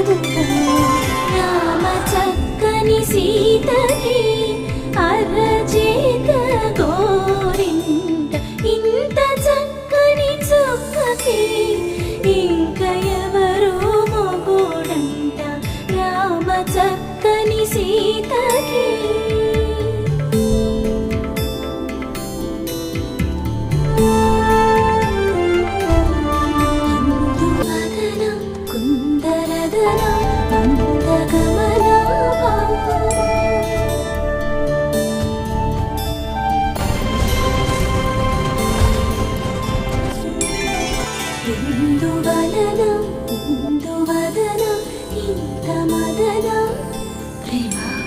రామ చక్కని సీతకి అరచేత గోరింట ఇంత చక్కని చుక్కకి ఇంక ఎవరు మొగుడంట రామ చక్కని సీతకి ఇందువదన ఇంత మదన ప్రేమ